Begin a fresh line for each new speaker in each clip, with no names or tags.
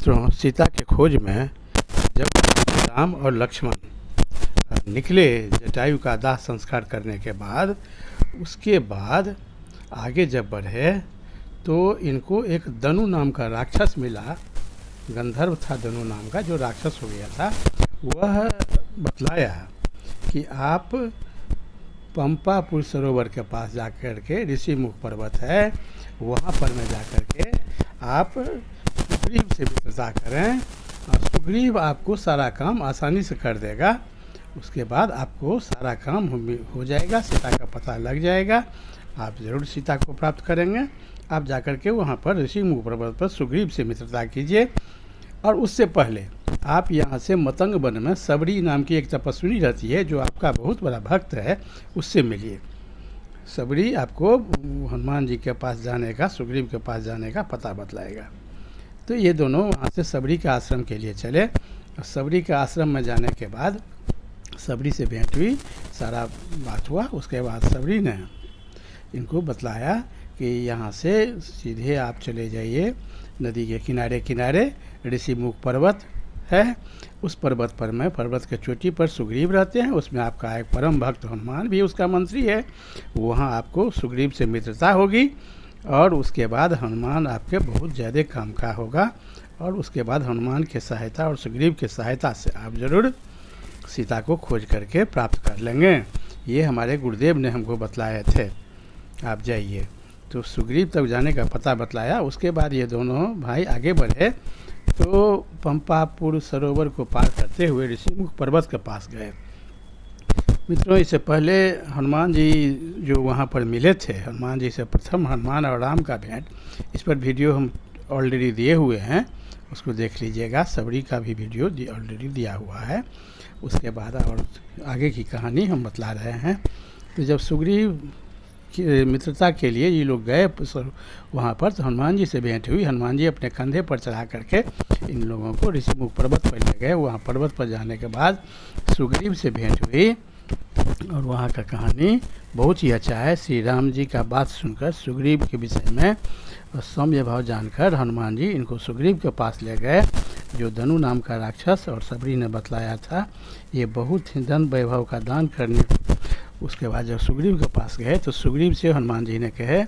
मित्रों, सीता के खोज में जब राम और लक्ष्मण निकले जटायु का दाह संस्कार करने के बाद, उसके बाद आगे जब बढ़े तो इनको एक दनु नाम का राक्षस मिला। गंधर्व था दनु नाम का, जो राक्षस हो गया था। वह बतलाया कि आप पंपापुर सरोवर के पास जाकर के, ऋषिमुख पर्वत है, वहाँ पर में जाकर के आप सुग्रीव से मित्रता करें और सुग्रीव आपको सारा काम आसानी से कर देगा। उसके बाद आपको सारा काम हो जाएगा, सीता का पता लग जाएगा, आप ज़रूर सीता को प्राप्त करेंगे। आप जाकर के वहाँ पर ऋषिमुख पर्वत पर सुग्रीव से मित्रता कीजिए। और उससे पहले आप यहाँ से मतंग वन में सबरी नाम की एक तपस्विनी रहती है, जो आपका बहुत बड़ा भक्त है, उससे मिलिए। सबरी आपको हनुमान जी के पास जाने का, सुग्रीव के पास जाने का पता बतलाएगा। तो ये दोनों वहाँ से सबरी के आश्रम के लिए चले और सबरी के आश्रम में जाने के बाद सबरी से भेंट हुई, सारा बात हुआ। उसके बाद सबरी ने इनको बतलाया कि यहाँ से सीधे आप चले जाइए नदी के किनारे किनारे, ऋषिमुख पर्वत है, उस पर्वत पर में, पर्वत के चोटी पर सुग्रीव रहते हैं। उसमें आपका एक परम भक्त हनुमान भी उसका मंत्री है। वहाँ आपको सुग्रीव से मित्रता होगी और उसके बाद हनुमान आपके बहुत ज़्यादा काम का होगा। और उसके बाद हनुमान की सहायता और सुग्रीव की सहायता से आप ज़रूर सीता को खोज करके प्राप्त कर लेंगे। ये हमारे गुरुदेव ने हमको बतलाए थे। आप जाइए। तो सुग्रीव तक जाने का पता बतलाया। उसके बाद ये दोनों भाई आगे बढ़े तो पंपापुर सरोवर को पार करते हुए ऋषिमुख पर्वत के पास गए। मित्रों, इससे पहले हनुमान जी जो वहाँ पर मिले थे, हनुमान जी से प्रथम हनुमान और राम का भेंट, इस पर वीडियो हम ऑलरेडी दिए हुए हैं, उसको देख लीजिएगा। सबरी का भी वीडियो ऑलरेडी दिया हुआ है। उसके बाद और आगे की कहानी हम बतला रहे हैं। तो जब सुग्रीव की मित्रता के लिए ये लोग गए वहाँ पर, तो हनुमान जी से भेंट हुई। हनुमान जी अपने कंधे पर चढ़ा करके इन लोगों को ऋषिमुख पर्वत पर ले गए। वहाँ पर्वत पर जाने के बाद सुग्रीव से भेंट हुई और वहाँ का कहानी बहुत ही अच्छा है। श्री राम जी का बात सुनकर सुग्रीव के विषय में और सौम्य भाव जानकर हनुमान जी इनको सुग्रीव के पास ले गए, जो दनु नाम का राक्षस और सबरी ने बतलाया था। ये बहुत ही धन वैभव का दान करने। उसके बाद जब सुग्रीव के पास गए तो सुग्रीव से हनुमान जी ने कहे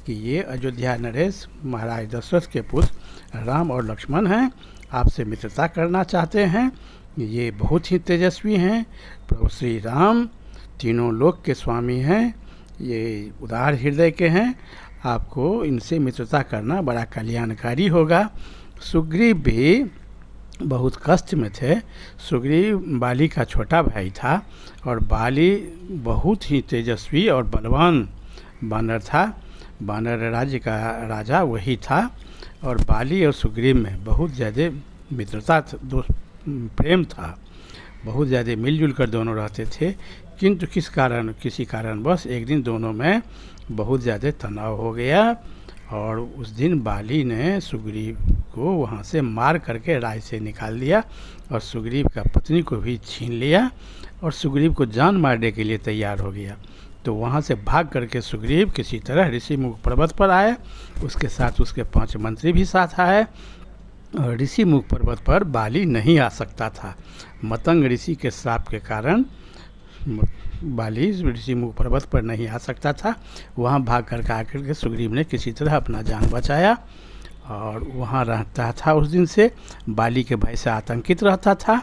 कि ये अयोध्या नरेश महाराज दशरथ के पुत्र राम और लक्ष्मण हैं, आपसे मित्रता करना चाहते हैं। ये बहुत ही तेजस्वी हैं। प्रभु श्री राम तीनों लोक के स्वामी हैं, ये उदार हृदय के हैं, आपको इनसे मित्रता करना बड़ा कल्याणकारी होगा। सुग्रीव भी बहुत कष्ट में थे। सुग्रीव बाली का छोटा भाई था और बाली बहुत ही तेजस्वी और बलवान बानर था। बानर राज्य का राजा वही था और बाली और सुग्रीव में बहुत ज़्यादा मित्रता, दोस्त प्रेम था, बहुत ज़्यादा मिलजुल कर दोनों रहते थे। किंतु किसी कारणवश एक दिन दोनों में बहुत ज़्यादा तनाव हो गया और उस दिन बाली ने सुग्रीव को वहाँ से मार करके राज से निकाल दिया और सुग्रीव का पत्नी को भी छीन लिया और सुग्रीव को जान मारने के लिए तैयार हो गया। तो वहाँ से भाग करके सुग्रीव किसी तरह ऋषिमुख पर्वत पर आए। उसके साथ उसके 5 मंत्री भी साथ आए और ऋषिमुख पर्वत पर बाली नहीं आ सकता था। मतंग ऋषि के श्राप के कारण बाली ऋषिमुख पर्वत पर नहीं आ सकता था। वहाँ भाग कर आकर के सुग्रीव ने किसी तरह अपना जान बचाया और वहाँ रहता था। उस दिन से बाली के भय से आतंकित रहता था।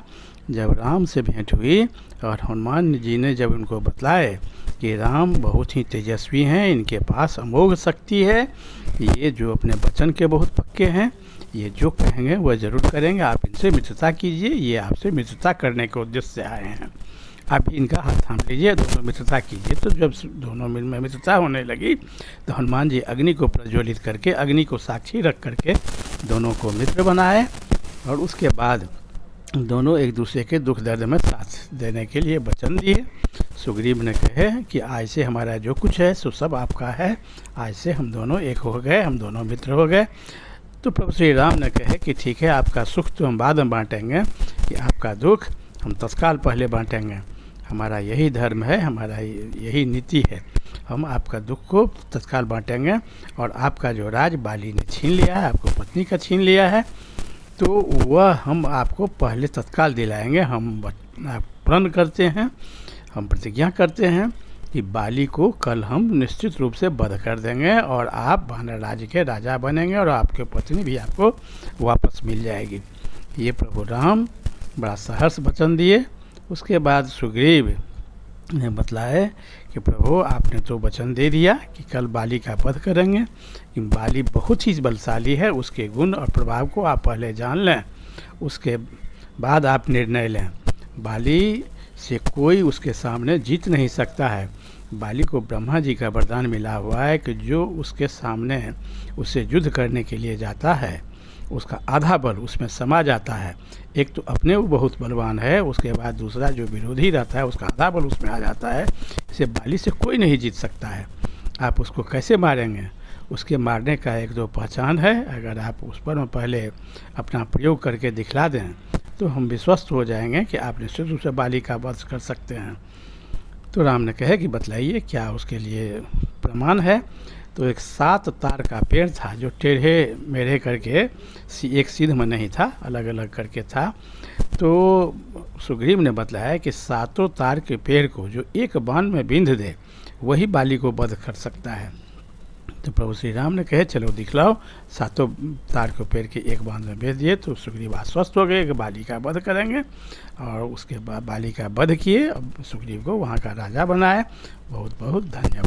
जब राम से भेंट हुई और हनुमान जी ने जब उनको बतलाए कि राम बहुत ही तेजस्वी हैं, इनके पास अमोघ शक्ति है, ये जो अपने वचन के बहुत पक्के हैं, ये जो कहेंगे वह ज़रूर करेंगे, आप इनसे मित्रता कीजिए, ये आपसे मित्रता करने के उद्देश्य से आए हैं, आप इनका हाथ थाम लीजिए, दोनों मित्रता कीजिए। तो जब दोनों में मित्रता होने लगी तो हनुमान जी अग्नि को प्रज्वलित करके, अग्नि को साक्षी रख करके दोनों को मित्र बनाए और उसके बाद दोनों एक दूसरे के दुख दर्द में साथ देने के लिए वचन दिए। सुग्रीव ने कहे कि आज से हमारा जो कुछ है सो सब आपका है, आज से हम दोनों एक हो गए, हम दोनों मित्र हो गए। तो प्रभु श्री राम ने कहे कि ठीक है, आपका सुख तो हम बाद में बांटेंगे, कि आपका दुख हम तत्काल पहले बांटेंगे। हमारा यही धर्म है, हमारा यही नीति है, हम आपका दुख को तत्काल बांटेंगे और आपका जो राज बाली ने छीन लिया है, आपको पत्नी का छीन लिया है, तो वह हम आपको पहले तत्काल दिलाएंगे। हम प्रण करते हैं, हम प्रतिज्ञा करते हैं कि बाली को कल हम निश्चित रूप से वध कर देंगे और आप वानर राज्य के राजा बनेंगे और आपके पत्नी भी आपको वापस मिल जाएगी। ये प्रभु राम बड़ा सहर्ष वचन दिए। उसके बाद सुग्रीव ने बतलाया कि प्रभु आपने तो वचन दे दिया कि कल बाली का वध करेंगे, कि बाली बहुत ही बलशाली है, उसके गुण और प्रभाव को आप पहले जान लें, उसके बाद आप निर्णय लें। बाली से कोई उसके सामने जीत नहीं सकता है। बाली को ब्रह्मा जी का वरदान मिला हुआ है कि जो उसके सामने उसे युद्ध करने के लिए जाता है उसका आधा बल उसमें समा जाता है। एक तो अपने वो बहुत बलवान है, उसके बाद दूसरा जो विरोधी रहता है उसका आधा बल उसमें आ जाता है। इसे बाली से कोई नहीं जीत सकता है। आप उसको कैसे मारेंगे, उसके मारने का एक दो पहचान है। अगर आप उस पर पहले अपना प्रयोग करके दिखला दें तो हम विश्वस्त हो जाएंगे कि आप निश्चित रूप से बाली का वध कर सकते हैं। तो राम ने कहे कि बतलाइए क्या उसके लिए प्रमाण है। तो एक 7 तार का पेड़ था जो टेढ़े मेढ़े करके एक सीध में नहीं था, अलग अलग करके था। तो सुग्रीव ने बतलाया कि 7 तार के पेड़ को जो एक बाण में बिंध दे वही बाली को वध कर सकता है। तो प्रभु श्री राम ने कहे चलो दिखलाओ। 7 तार के पेड़ के एक बांध में भेज दिए। तो सुग्रीव आश्वस्त हो गए कि बाली का वध करेंगे और उसके बाद बाली का वध किए। अब सुग्रीव को वहाँ का राजा बनाए। बहुत बहुत धन्यवाद।